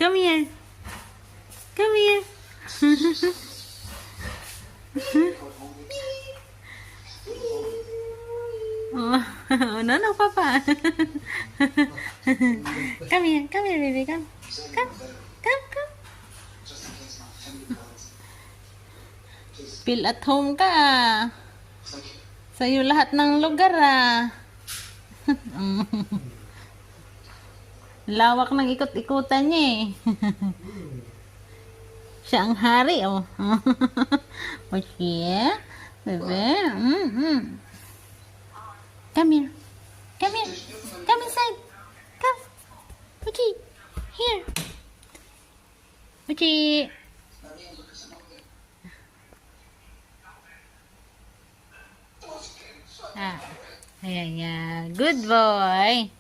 Come here. Come here. Oh, no, no, Papa. Come here, baby, come. Come, come, come. Feel at home ka. Sa'yo lahat ng lugar, Lawak ng ikot-ikutan niya, eh. Siya ang hari, oh. Oh, yeah. Bebe. Come here. Come here. Come inside. Come. Puchi. Here. Puchi. Ah. Ayan, yeah. Good boy.